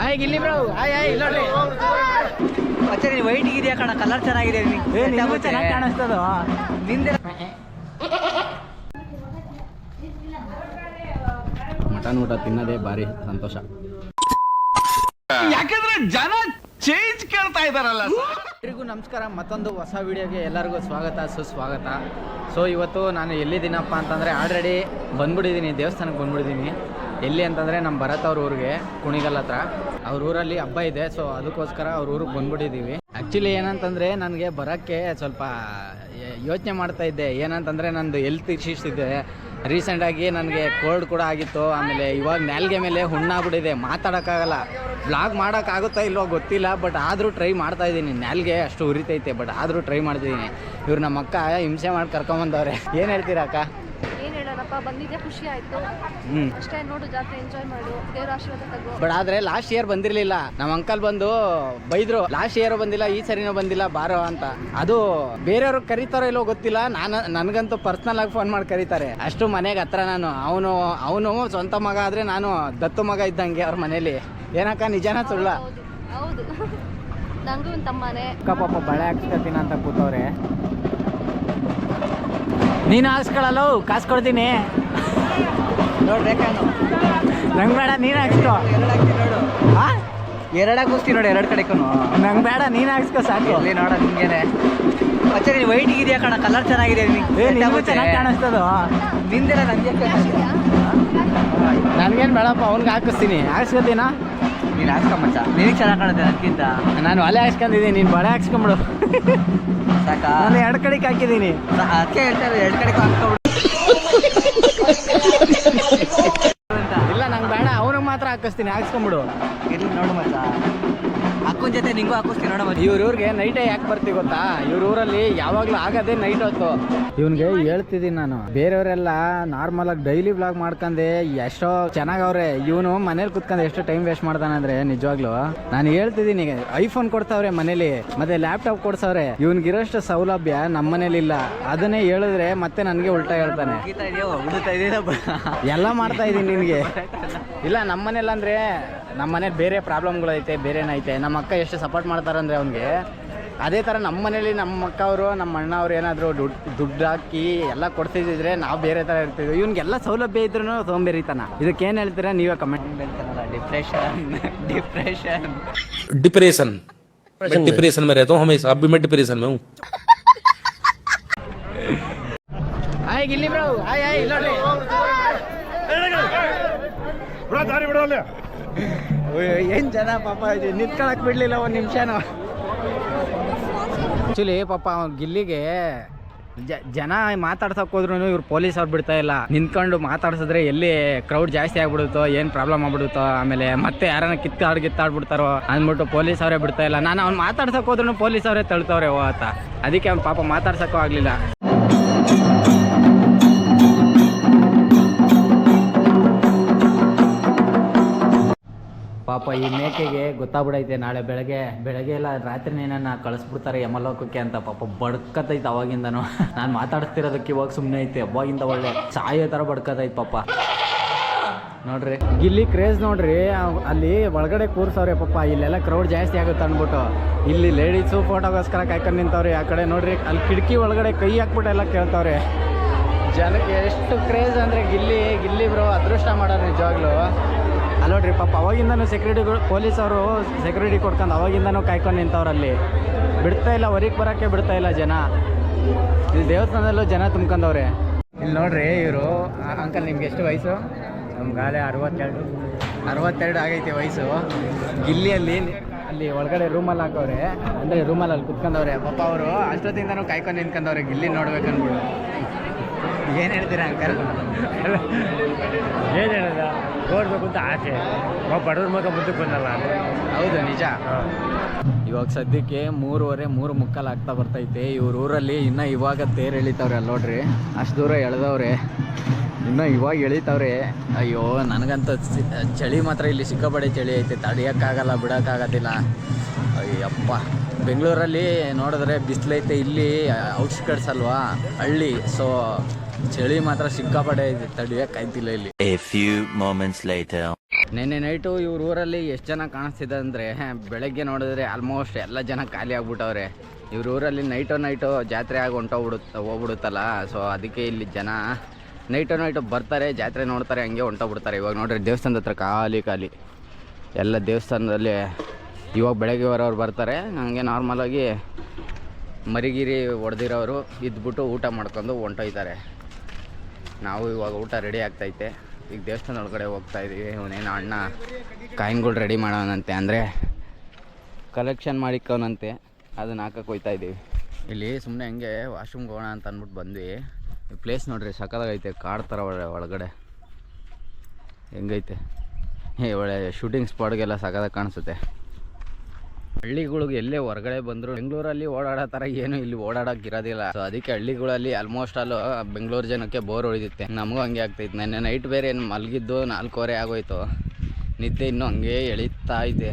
Hi Gilli bro, hi ಇಲ್ಲ ನೋಡ್ರಿ. ಅಚ್ಚರಿ ವೈಟ್ ಇದೆಯಾ ಕಣ, ಕಲರ್ ಚೆನ್ನಾಗಿದೆ. ಚೆನ್ನಾಗಿ ಕಾಣಿಸ್ತದ ನಿಂದೆ. ಮಟನ್ ಊಟ ತಿನ್ನೋದೇ ಭಾರಿ ಸಂತೋಷ, ಯಾಕಂದ್ರೆ ಜನ ಚೇಂಜ್ ಕೇಳ್ತಾ ಇದಾರಲ್ಲ. ಎಲ್ರಿಗೂ ನಮಸ್ಕಾರ, ಮತ್ತೊಂದು ಹೊಸ ವಿಡಿಯೋಗೆ ಎಲ್ಲರಿಗೂ ಸ್ವಾಗತ ಸುಸ್ವಾಗತ. ಸೊ ಇವತ್ತು ನಾನು ಎಲ್ಲಿದ್ದೀನಪ್ಪ ಅಂತಂದರೆ ಆಲ್ರೆಡಿ ಬಂದ್ಬಿಟ್ಟಿದ್ದೀನಿ, ದೇವಸ್ಥಾನಕ್ಕೆ ಬಂದ್ಬಿಟ್ಟಿದ್ದೀನಿ. ಎಲ್ಲಿ ಅಂತಂದರೆ ನಮ್ಮ ಭರತ್ ಅವ್ರ ಊರಿಗೆ, ಕುಣಿಗಲ್ ಹತ್ರ. ಅವ್ರ ಊರಲ್ಲಿ ಹಬ್ಬ ಇದೆ, ಸೊ ಅದಕ್ಕೋಸ್ಕರ ಅವ್ರ ಊರಿಗೆ ಬಂದ್ಬಿಟ್ಟಿದ್ದೀವಿ. ಆ್ಯಕ್ಚುಲಿ ಏನಂತಂದರೆ ನನಗೆ ಬರೋಕ್ಕೆ ಸ್ವಲ್ಪ ಯೋಚನೆ ಮಾಡ್ತಾ ಇದ್ದೆ. ಏನಂತಂದರೆ ನಂದು ಹೆಲ್ತ್ ಇಶ್ಯೂಸ್ ಇದೆ. ರೀಸೆಂಟಾಗಿ ನನಗೆ ಕೋಲ್ಡ್ ಕೂಡ ಆಗಿತ್ತು. ಆಮೇಲೆ ಇವಾಗ ನಾಲ್ಗೆ ಮೇಲೆ ಹುಣ್ಣಾಗ್ಬಿಟ್ಟಿದೆ, ಮಾತಾಡೋಕ್ಕಾಗಲ್ಲ. ವ್ಲಾಗ್ ಮಾಡೋಕ್ಕಾಗುತ್ತಾ ಇಲ್ವೋ ಗೊತ್ತಿಲ್ಲ, ಬಟ್ ಆದರೂ ಟ್ರೈ ಮಾಡ್ತಾಯಿದ್ದೀನಿ. ನಾಲ್ಗೆ ಅಷ್ಟು ಉರಿತೈತೆ, ಬಟ್ ಆದರೂ ಟ್ರೈ ಮಾಡ್ತಿದ್ದೀನಿ. ಇವ್ರು ನಮ್ಮ ಅಕ್ಕ ಹಿಂಸೆ ಮಾಡಿ ಕರ್ಕೊಂಬಂದವ್ರೆ. ಏನು ಹೇಳ್ತೀರಾ ಅಕ್ಕ? ಏನು ಹೇಳೋಣಪ್ಪ, ಬಂದಿದ್ದೆ ಖುಷಿ ಆಯಿತು ಅಷ್ಟೇ. ನೋಡು, ಜಾತ್ರೆ ಎಂಜಾಯ್ ಮಾಡು, ದೇವರ ಆಶೀರ್ವಾದ ತಗೋ. ಬಟ್ ಆದರೆ ಲಾಸ್ಟ್ ಇಯರ್ ಬಂದಿರಲಿಲ್ಲ. ನಮ್ಮ ಅಂಕಲ್ ಬಂದು ಬೈದರು, ಲಾಸ್ಟ್ ಇಯರ್ ಬಂದಿಲ್ಲ, ಈ ಸರಿನೂ ಬಂದಿಲ್ಲ ಬಾರೋ ಅಂತ. ಅದು ಬೇರೆಯವ್ರಿಗೆ ಕರೀತಾರೋ ಇಲ್ಲೋ ಗೊತ್ತಿಲ್ಲ, ನನಗಂತೂ ಪರ್ಸ್ನಲ್ ಆಗಿ ಫೋನ್ ಮಾಡಿ ಕರೀತಾರೆ. ಅಷ್ಟು ಮನೆಗೆ ಹತ್ರ ನಾನು. ಅವನು ಸ್ವಂತ ಮಗ ಆದರೆ ನಾನು ದತ್ತು ಮಗ ಇದ್ದಂಗೆ ಅವ್ರ ಮನೇಲಿ. ಏನಕ್ಕ, ನಿಜಾನ ಸುಳ್ಳ? ಹೌದು, ನಂಗೂ ಒಂದು ತಮ್ಮನೆ. ಅಕ್ಕ ಪಾಪ ಬಳೆ ಹಾಕ್ಸ್ಕೊತೀನಿ ಅಂತ ಕೂತವ್ರೆ. ನೀನು ಹಾಕ್ಸ್ಕೊಳ್ಳಲ್ಲ, ಕಾಸು ಕೊಡ್ತೀನಿ ನೋಡ್ಬೇಕಾನು ನಂಗೆ ಬೇಡ, ನೀನು ಹಾಕ್ಸ್ಕೊ. ನೋಡು, ಎರಡು ಹಾಕಿಸ್ತೀನಿ ನೋಡಿ, ಎರಡು ಕಡೆಗೂ. ನಂಗೆ ಬೇಡ, ನೀನು ಹಾಕ್ಸ್ಕೊ ಸಾಕು. ಇಲ್ಲಿ ನೋಡ ನಿಂಗೇನೆ. ಅಚ್ಚರಿ ವೈಟ್ ಇದೆಯಾ ಕಣ, ಕಲರ್ ಚೆನ್ನಾಗಿದೆ. ಚೆನ್ನಾಗಿ ಕಾಣಿಸ್ತದ. ನಿಂದೆಲ್ಲ ನನಗೆ ನನಗೇನು ಬೇಡಪ್ಪ, ಅವ್ನಿಗೆ ಹಾಕಿಸ್ತೀನಿ. ಹಾಕ್ಸ್ಕೊತೀನಾ? ನೀನು ಹಾಕ್ಸ್ಕೊಂಬಚ್ಚ, ನಿನಗೆ ಚೆನ್ನಾಗಿ ಕಾಣುತ್ತೆ ನನಗಿಂತ. ನಾನು ಒಲೆ ಹಾಕ್ಸ್ಕೊಂಡಿದ್ದೀನಿ, ನೀನು ಬಳೆ ಹಾಕ್ಸ್ಕೊಂಬಿಡು. ಸಾಕಾ? ನಾನು ಎರಡು ಕಡೆಗೆ ಹಾಕಿದ್ದೀನಿ. ಅದಕ್ಕೆ ಹೇಳ್ತಾರೆ, ಎರಡು ಕಡೆಗೂ ಹಾಕ್ಸ್ಕೊಬಿಡು. ಇಲ್ಲ, ನಂಗೆ ಬೇಡ, ಅವ್ನಿಗೆ ಮಾತ್ರ ಹಾಕಿಸ್ತೀನಿ, ಹಾಕ್ಸ್ಕೊಂಬಿಡು. ಇಲ್ಲಿ ನೋಡು ಮಚ್ಚ, ಅಕ್ಕನ ಜೊತೆ ನಿಂಗೂ ಹಾಕಿಸ್ತೀನಿ ನೋಡ. ಇವ್ರೂರಿಗೆ ನೈಟೇ ಯಾಕೆ ಬರ್ತೀವಿ ಗೊತ್ತಾ? ಇವ್ರ ಊರಲ್ಲಿ ಯಾವಾಗಲೂ ಆಗೋದೇ ನೈಟ್ ಹೊತ್ತು. ಇವನ್ಗೆ ಹೇಳ್ತಿದ್ದೀನಿ ನಾನು, ಬೇರೆಯವರೆಲ್ಲ ನಾರ್ಮಲ್ ಆಗಿ ಡೈಲಿ ವ್ಲಾಗ್ ಮಾಡ್ಕೊಂಡೆ ಎಷ್ಟೋ ಚೆನ್ನಾಗವ್ರೆ. ಇವನು ಮನೇಲಿ ಕುತ್ಕೊಂಡು ಎಷ್ಟು ಟೈಮ್ ವೇಸ್ಟ್ ಮಾಡ್ತಾನೆ ಅಂದ್ರೆ ನಿಜವಾಗ್ಲು. ನಾನು ಹೇಳ್ತಿದ್ದೀನಿ, ಐಫೋನ್ ಕೊಡ್ತಾವ್ರೆ ಮನೇಲಿ, ಮತ್ತೆ ಲ್ಯಾಪ್ಟಾಪ್ ಕೊಡ್ಸವ್ರೆ. ಇವ್ನಿಗಿರೋಷ್ಟು ಸೌಲಭ್ಯ ನಮ್ಮ ಮನೇಲಿ ಇಲ್ಲ. ಅದನ್ನೇ ಹೇಳಿದ್ರೆ ಮತ್ತೆ ನನಗೆ ಉಲ್ಟಾ ಹೇಳ್ತಾನೆ. ಎಲ್ಲ ಮಾಡ್ತಾ ಇದ್ದೀನಿ ನಿನಗೆ. ಇಲ್ಲ, ನಮ್ಮ ಮನೇಲಿ ಅಂದ್ರೆ ನಮ್ಮ ಮನೇಲಿ ಬೇರೆ ಪ್ರಾಬ್ಲಮ್ಗಳೈತೆ, ಬೇರೆನೈತೆ. ನಮ್ಮ ಅಕ್ಕ ಎಷ್ಟು ಸಪೋರ್ಟ್ ಮಾಡ್ತಾರಂದ್ರೆ ಅವ್ನಿಗೆ, ಅದೇ ಥರ ನಮ್ಮ ಮನೇಲಿ ನಮ್ಮ ಅಕ್ಕ ಅವರು, ನಮ್ಮ ಅಣ್ಣ ಅವ್ರು ಏನಾದರೂ ದುಡ್ಡು ಹಾಕಿ ಎಲ್ಲ ಕೊಡ್ತಿದ್ರೆ ನಾವು ಬೇರೆ ಥರ ಇರ್ತೀವಿ. ಇವ್ನಿಗೆಲ್ಲ ಸೌಲಭ್ಯ ಇದ್ರೂ ಸೋಂಬೇರಿತಾನ. ಇದಕ್ಕೇನು ಹೇಳ್ತೀರಾ ನೀವೇ ಕಮೆಂಟ್. डिप्रेशन में रहता हूँ हमेशा. अब भी मैं डिप्रेशन में हूँ. ಹಾಯ್ ಗಿಲ್ಲಿ ಬ್ರೋ, ಹಾಯ್ ಇಲ್ಲ ನೋಡ್ರಿ. ಏನು ಜನ ಪಾಪ ನಿಂತ್ಕೊಳಕ್ ಬಿಡ್ಲಿಲ್ಲ ಒಂದು ನಿಮಿಷನೂ. ಆ್ಯಕ್ಚುಲಿ ಪಾಪ ಅವ್ನು ಗಿಲ್ಲಿಗೆ ಜನ ಮಾತಾಡ್ಸಕ್ ಹೋದ್ರು ಇವ್ರು ಪೊಲೀಸ್ ಅವ್ರು ಬಿಡ್ತಾ ಇಲ್ಲ. ನಿಂತ್ಕೊಂಡು ಮಾತಾಡ್ಸಿದ್ರೆ ಎಲ್ಲಿ ಕ್ರೌಡ್ ಜಾಸ್ತಿ ಆಗ್ಬಿಡುತ್ತೋ, ಏನು ಪ್ರಾಬ್ಲಮ್ ಆಗ್ಬಿಡುತ್ತೋ, ಆಮೇಲೆ ಮತ್ತೆ ಯಾರನ್ನ ಕಿತ್ತಾಡ್ಬಿಡ್ತಾರೋ ಅಂದ್ಬಿಟ್ಟು ಪೊಲೀಸ್ ಅವರೇ ಬಿಡ್ತಾ ಇಲ್ಲ. ನಾನು ಅವ್ನು ಮಾತಾಡ್ಸಕ್ ಹೋದ್ರು ಪೊಲೀಸ್ ಅವರೇ ತಳ್ತವ್ರೆ ಅಂತ. ಅದಕ್ಕೆ ಅವ್ನು ಪಾಪ ಮಾತಾಡ್ಸಕ್ಕೂ ಆಗಲಿಲ್ಲ. ಪಾಪ ಈ ಮೇಕೆಗೆ ಗೊತ್ತಾಗ್ಬಿಡೈತೆ ನಾಳೆ ಬೆಳಗ್ಗೆ ಎಲ್ಲ ರಾತ್ರಿನೇ ನನ್ನ ಕಳಿಸ್ಬಿಡ್ತಾರೆ ಯಮಲೋಕಕ್ಕೆ ಅಂತ. ಪಾಪ ಬಡ್ಕತೈತೆ ಅವಾಗಿಂದನು. ನಾನು ಮಾತಾಡ್ತಿರೋದಕ್ಕೆ ಇವಾಗ ಸುಮ್ಮನೆ ಐತೆ, ಅವಾಗಿಂದ ಒಳ್ಳೆ ಸಾಯೋ ಥರ ಬಡ್ಕತೈತೆ ಪಾಪ. ನೋಡ್ರಿ ಗಿಲ್ಲಿ ಕ್ರೇಜ್ ನೋಡ್ರಿ. ಅಲ್ಲಿ ಒಳಗಡೆ ಕೂರ್ಸವ್ರೆ ಪಾಪ, ಇಲ್ಲೆಲ್ಲ ಕ್ರೌಡ್ ಜಾಸ್ತಿ ಆಗುತ್ತೆ ಅಂದ್ಬಿಟ್ಟು. ಇಲ್ಲಿ ಲೇಡೀಸು ಫೋಟೋಗೋಸ್ಕರ ಕಾಯ್ಕೊಂಡು ನಿಂತವ್ರೆ. ಆ ಕಡೆ ನೋಡ್ರಿ, ಅಲ್ಲಿ ಕಿಟಕಿ ಒಳಗಡೆ ಕೈ ಹಾಕ್ಬಿಟ್ಟು ಎಲ್ಲ ಕೇಳ್ತವ್ರೆ. ಜನಕ್ಕೆ ಎಷ್ಟು ಕ್ರೇಜ್ ಅಂದರೆ ಗಿಲ್ಲಿ ಬ್ರೋ ಅದೃಷ್ಟ ಮಾಡೋರು ನಿಜವಾಗ್ಲೂ. ಅಲ್ಲಿ ನೋಡ್ರಿ ಪಾಪ ಅವಾಗಿಂದನೂ ಪೊಲೀಸವರು ಸೆಕ್ಯೂರಿಟಿ ಕೊಡ್ಕೊಂಡು ಅವಾಗಿಂದನೂ ಕಾಯ್ಕೊಂಡು ನಿಂತವ್ರಲ್ಲಿ. ಬಿಡ್ತಾ ಇಲ್ಲ, ಹೊರಗೆ ಬರೋಕ್ಕೆ ಬಿಡ್ತಾ ಇಲ್ಲ ಜನ. ಇಲ್ಲಿ ದೇವಸ್ಥಾನದಲ್ಲೂ ಜನ ತುಂಬ್ಕೊಂಡವ್ರೆ. ಇಲ್ಲಿ ನೋಡ್ರಿ ಇವರು ಅಂಕಲ್, ನಿಮ್ಗೆ ಎಷ್ಟು ವಯಸ್ಸು? ನಮ್ಗಾಳೆ 62 ಆಗೈತೆ ವಯಸ್ಸು. ಗಿಲ್ಲಿಯಲ್ಲಿ ಅಲ್ಲಿ ಒಳಗಡೆ ರೂಮಲ್ಲಿ ಹಾಕವ್ರೆ, ಅಂದರೆ ರೂಮಲ್ಲಿ ಕುತ್ಕೊಂಡವ್ರೆ ಪಾಪ. ಅವರು ಅಷ್ಟೊತ್ತಿಂದನೂ ಕಾಯ್ಕೊಂಡು ನಿಂತ್ಕೊಂಡವ್ರೆ ಗಿಲ್ಲಿ ನೋಡ್ಬೇಕನ್ಬಿಡು. ಏನು ಹೇಳ್ತೀರಾ ಅಂಕಲ್? ಏನು ಹೇಳೋದ, ನೋಡ್ಬೇಕು ಅಂತ ಆಸೆ. ಬಡವ್ರ ಮಗ ಮುಂದಕ್ಕೆ ಬಂದಲ್ಲ. ಹೌದು, ನಿಜ. ಇವಾಗ ಸದ್ಯಕ್ಕೆ 3:45 ಆಗ್ತಾ ಬರ್ತೈತೆ. ಇವ್ರ ಊರಲ್ಲಿ ಇನ್ನೂ ಇವಾಗ ತೇರು ಎಳಿತವ್ರೆ. ಅಲ್ಲಿ ನೋಡ್ರಿ, ಅಷ್ಟು ದೂರ ಎಳೆದವ್ರೆ, ಇನ್ನೂ ಇವಾಗ ಎಳಿತವ್ರೆ. ಅಯ್ಯೋ, ನನಗಂತ ಚಳಿ ಮಾತ್ರ ಇಲ್ಲಿ ಸಿಕ್ಕಾಪಟ್ಟೆ ಚಳಿ ಐತೆ, ತಡಿಯೋಕ್ಕಾಗಲ್ಲ, ಬಿಡೋಕ್ಕಾಗೋದಿಲ್ಲ. ಅಯ್ಯಪ್ಪ, ಬೆಂಗಳೂರಲ್ಲಿ ನೋಡಿದ್ರೆ ಬಿಸಿಲೈತೆ, ಇಲ್ಲಿ ಔಟ್ಸ್ಕಟ್ಸ್ ಅಲ್ವಾ, ಹಳ್ಳಿ. ಸೊ ಚಳಿ ಮಾತ್ರ ಸಿಕ್ಕಾಪಟ್ಟೆ ಐತೆ, ತಡಿಯೋಕ್ಕಾಯ್ತಿಲ್ಲ ಇಲ್ಲಿ. A few moments later. ನೆನ್ನೆ ನೈಟು ಇವ್ರ ಊರಲ್ಲಿ ಎಷ್ಟು ಜನ ಕಾಣಿಸ್ತಿದೆ ಅಂದರೆ ಬೆಳಗ್ಗೆ ನೋಡಿದ್ರೆ ಆಲ್ಮೋಸ್ಟ್ ಎಲ್ಲ ಜನ ಖಾಲಿ ಆಗ್ಬಿಟ್ಟವ್ರೆ. ಇವ್ರ ಊರಲ್ಲಿ ನೈಟು ಜಾತ್ರೆ ಆಗಿ ಹೋಗ್ಬಿಡುತ್ತಲ್ಲ, ಸೊ ಅದಕ್ಕೆ ಇಲ್ಲಿ ಜನ ನೈಟು ಬರ್ತಾರೆ, ಜಾತ್ರೆ ನೋಡ್ತಾರೆ, ಹಂಗೆ ಹೊಂಟೋಗ್ಬಿಡ್ತಾರೆ. ಇವಾಗ ನೋಡ್ರಿ ದೇವಸ್ಥಾನದ ಹತ್ರ ಖಾಲಿ ಎಲ್ಲ ದೇವಸ್ಥಾನದಲ್ಲಿ ಇವಾಗ ಬೆಳಗ್ಗೆ ಬರೋರು ಬರ್ತಾರೆ. ಹಂಗೆ ನಾರ್ಮಲಾಗಿ ಮರಿಗಿರಿ ಹೊಡೆದಿರೋರು ಇದ್ಬಿಟ್ಟು ಊಟ ಮಾಡ್ಕೊಂಡು ಹೊಂಟೋಯ್ತಾರೆ. ನಾವು ಇವಾಗ ಊಟ ರೆಡಿ ಆಗ್ತೈತೆ. ಈಗ ದೇವಸ್ಥಾನ ಒಳಗಡೆ ಹೋಗ್ತಾಯಿದ್ದೀವಿ. ಅವನೇನು ಅಣ್ಣ ಕಾಯಿನ್ಗಳು ರೆಡಿ ಮಾಡೋಣಂತೆ, ಅಂದರೆ ಕಲೆಕ್ಷನ್ ಮಾಡಿಕೋನಂತೆ, ಅದನ್ನ ಹಾಕಕ್ಕೆ ಹೋಗ್ತಾಯಿದ್ದೀವಿ. ಇಲ್ಲಿ ಸುಮ್ಮನೆ ಹಂಗೆ ವಾಶ್ರೂಮ್ಗೆ ಹೋಗೋಣ ಅಂತ ಅಂದ್ಬಿಟ್ಟು ಬಂದ್ವಿ. ಈ ಪ್ಲೇಸ್ ನೋಡ್ರಿ ಸಕ್ಕತ್ತಾಗೈತೆ, ಕಾಡು ಥರ ಒಳಗಡೆ ಹೆಂಗೈತೆ. ಒಳ್ಳೆ ಶೂಟಿಂಗ್ ಸ್ಪಾಟ್ಗೆಲ್ಲ ಸಕ್ಕತ್ತಾಗಿ ಕಾಣಿಸುತ್ತೆ. ಹಳ್ಳಿಗಳಿಗೆ ಎಲ್ಲೇ ಹೊರಗಡೆ ಬಂದರು ಬೆಂಗಳೂರಲ್ಲಿ ಓಡಾಡೋ ಥರ ಏನು ಇಲ್ಲಿ ಓಡಾಡೋಕ್ಕಿರೋದಿಲ್ಲ. ಸೊ ಅದಕ್ಕೆ ಹಳ್ಳಿಗಳಲ್ಲಿ ಆಲ್ಮೋಸ್ಟ್ ಅಲ್ಲೂ ಬೆಂಗಳೂರು ಜನಕ್ಕೆ ಬೋರ್ ಹೊಡಿಯುತ್ತೆ. ನಮಗೂ ಹಂಗೆ ಆಗ್ತೈತೆ. ನೆನ್ನೆ ನೈಟ್ ಬೇರೆ ಏನು ಮಲಗಿದ್ದು 4:15 ಆಗೋಯ್ತು. ನಿದ್ದೆ ಇನ್ನೂ ಹಂಗೆ ಎಳಿತಾ ಇದೆ,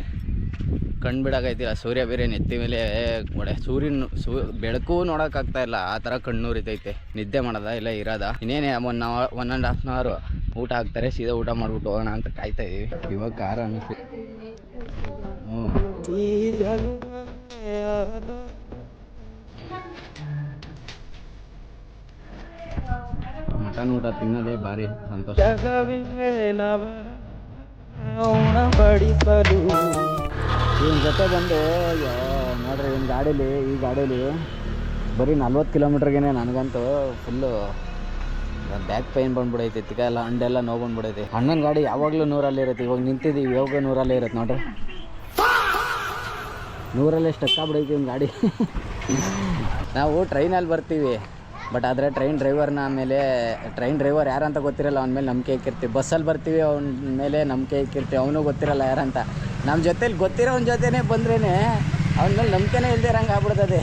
ಕಣ್ಣು ಬಿಡೋಕೈತಿಲ್ಲ. ಸೂರ್ಯ ಬೇರೆ ನೆತ್ತಿ ಮೇಲೆ ಒಳ್ಳೆ ಬೆಳಕು ನೋಡೋಕ್ಕಾಗ್ತಾಯಿಲ್ಲ, ಆ ಥರ ಕಣ್ಣು ಉರಿತೈತೆ. ನಿದ್ದೆ ಮಾಡೋದ ಇಲ್ಲ ಇರೋದ. ಇನ್ನೇನೆ 1.5 hour ಊಟ ಹಾಕ್ತಾರೆ, ಸೀದಾ ಊಟ ಮಾಡಿಬಿಟ್ಟು ಹೋಗೋಣ ಅಂತ ಕಾಯ್ತಾಯಿದ್ದೀವಿ. ಇವಾಗ ಕಾರ ಅನ್ನಿಸ್ತು. ಮಟನ್ ಊಟ ತಿನ್ನೋದೇ ಭಾರಿ ಸಂತೋಷ. ಇವನ ಜೊತೆ ಬಂದು ನೋಡ್ರಿ ಈ ಗಾಡೀಲಿ ಬರೀ 40 ಕಿಲೋಮೀಟ್ರಿಗೇ ನನಗಂತೂ ಫುಲ್ಲು ಬ್ಯಾಕ್ ಪೈನ್ ಬಂದ್ಬಿಡೈತೆ, ತಿಕ್ಕ ಎಲ್ಲ ಹಂಡೆಲ್ಲ ನೋವು ಬಂದ್ಬಿಡೈತೆ. ಅಣ್ಣನ ಗಾಡಿ ಯಾವಾಗಲೂ 100 ಇರುತ್ತೆ. ಇವಾಗ ನಿಂತಿದ್ದೀವಿ, ಇವಾಗ 100 ಇರುತ್ತೆ ನೋಡ್ರಿ. 100 ಸ್ಟಕ್ ಆಗ್ಬಿಡೈತಿ ಒಂದು ಗಾಡಿ. ನಾವು ಟ್ರೈನಲ್ಲಿ ಬರ್ತೀವಿ, ಬಟ್ ಆದರೆ ಟ್ರೈನ್ ಡ್ರೈವರ್ ಯಾರಂತ ಗೊತ್ತಿರಲ್ಲ, ಅವನ ಮೇಲೆ ನಂಬಿಕೆ ಇಕ್ಕಿರ್ತೀವಿ. ಬಸ್ಸಲ್ಲಿ ಬರ್ತೀವಿ, ಅವನ ಮೇಲೆ ನಂಬಿಕೆ ಇಕ್ಕಿರ್ತೀವಿ, ಅವನು ಗೊತ್ತಿರಲ್ಲ ಯಾರಂತ. ನಮ್ಮ ಜೊತೇಲಿ ಗೊತ್ತಿರೋನ ಜೊತೆನೇ ಬಂದ್ರೇ ಅವನ ಮೇಲೆ ನಂಬಿಕೆನೇ ಇಲ್ಲದೆ ಇರಂಗೆ ಆಗ್ಬಿಡ್ತದೆ.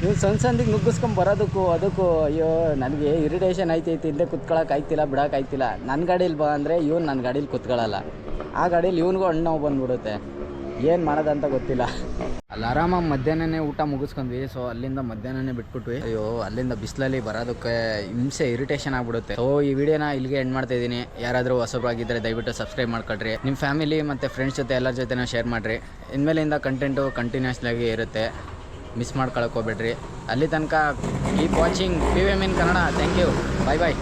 ನೀವು ಸಂದಿಗೆ ನುಗ್ಗಿಸ್ಕೊಂಡು ಬರೋದಕ್ಕೂ ಅದಕ್ಕೂ ಅಯ್ಯೋ ನನಗೆ ಇರಿಟೇಷನ್ ಆಯ್ತೈತಿ. ಇಲ್ಲೇ ಕುತ್ಕೊಳ್ಳೋಕೆ ಆಯ್ತಿಲ್ಲ, ಬಿಡೋಕ್ಕಾಯ್ತಿಲ್ಲ. ನನ್ನ ಗಾಡೀಲಿ ಬಾ ಅಂದರೆ ಇವ್ನು ನನ್ನ ಗಾಡೀಲಿ ಕುತ್ಕೊಳ್ಳಲ್ಲ, ಆ ಗಾಡೀಲಿ ಇವ್ನಿಗೂ ಹಣ್ಣು ನೋವು ಬಂದ್ಬಿಡುತ್ತೆ. ಏನು ಮಾಡೋದಂತ ಗೊತ್ತಿಲ್ಲ. ಅಲ್ಲಿ ಆರಾಮಾಗಿ ಮಧ್ಯಾಹ್ನನೇ ಊಟ ಮುಗಿಸ್ಕೊಂಡ್ವಿ. ಸೊ ಅಲ್ಲಿಂದ ಮಧ್ಯಾಹ್ನನೇ ಬಿಟ್ಬಿಟ್ವಿ. ಅಯ್ಯೋ ಅಲ್ಲಿಂದ ಬಿಸಿಲಲ್ಲಿ ಬರೋದಕ್ಕೆ ಹಿಂಸೆ, ಇರಿಟೇಷನ್ ಆಗ್ಬಿಡುತ್ತೆ. ಸೊ ಈ ವಿಡಿಯೋನ ಇಲ್ಲಿಗೆ ಎಂಡ್ ಮಾಡ್ತಾ ಇದ್ದೀನಿ. ಯಾರಾದರೂ ಹೊಸಬರಾಗಿದ್ದರೆ ದಯವಿಟ್ಟು ಸಬ್ಸ್ಕ್ರೈಬ್ ಮಾಡ್ಕೊಳ್ರಿ. ನಿಮ್ಮ ಫ್ಯಾಮಿಲಿ ಮತ್ತು ಫ್ರೆಂಡ್ಸ್ ಜೊತೆ ಎಲ್ಲರ ಜೊತೆನೂ ಶೇರ್ ಮಾಡಿರಿ. ಇನ್ಮೇಲಿಂದ ಕಂಟೆಂಟು ಕಂಟಿನ್ಯೂಸ್ಲಾಗಿ ಇರುತ್ತೆ, ಮಿಸ್ ಮಾಡ್ಕೊಳಕ್ಕೆ ಹೋಗ್ಬೇಡ್ರಿ. ಅಲ್ಲಿ ತನಕ keep watching PVM in Kannada. Thank you, bye.